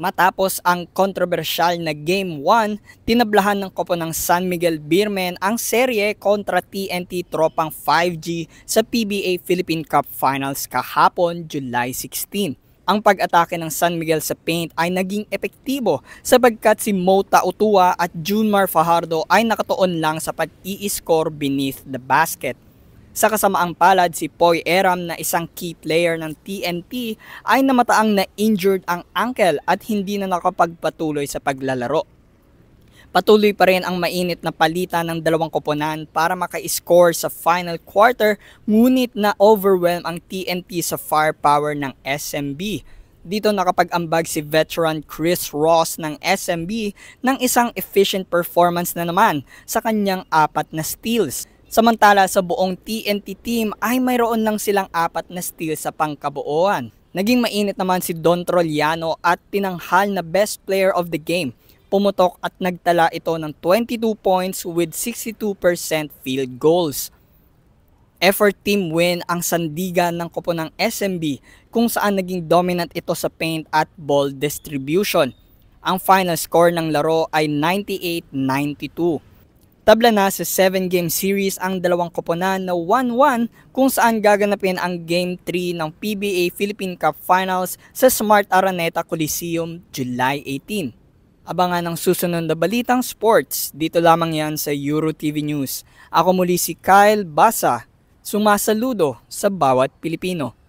Matapos ang kontrobersyal na Game 1, tinablahan ng koponan ng San Miguel Beermen ang serye kontra TNT Tropang 5G sa PBA Philippine Cup Finals kahapon, July 16. Ang pag-atake ng San Miguel sa paint ay naging epektibo sapagkat si Mota Utua at Junmar Fajardo ay nakatuon lang sa pag-i-score beneath the basket. Sa kasamaang palad, si Poy Eram na isang key player ng TNT ay namataang na-injured ang ankle at hindi na nakapagpatuloy sa paglalaro. Patuloy pa rin ang mainit na palitan ng dalawang koponan para maka-score sa final quarter, ngunit na-overwhelm ang TNT sa firepower ng SMB. Dito nakapag-ambag si veteran Chris Ross ng SMB ng isang efficient performance na naman sa kanyang 4 na steals. Samantala sa buong TNT team ay mayroon lang silang 4 na steal sa pangkabuuan. Naging mainit naman si Don Troliano at tinanghal na best player of the game. Pumutok at nagtala ito ng 22 points with 62% field goals. Effort team win ang sandigan ng koponan ng SMB kung saan naging dominant ito sa paint at ball distribution. Ang final score ng laro ay 98-92. Tabla na sa 7-game series ang dalawang koponan na 1-1 kung saan gaganapin ang Game 3 ng PBA Philippine Cup Finals sa Smart Araneta Coliseum, July 18. Abangan ang susunod na balitang sports, dito lamang yan sa EuroTV News. Ako muli si Kyle Basa, sumasaludo sa bawat Pilipino.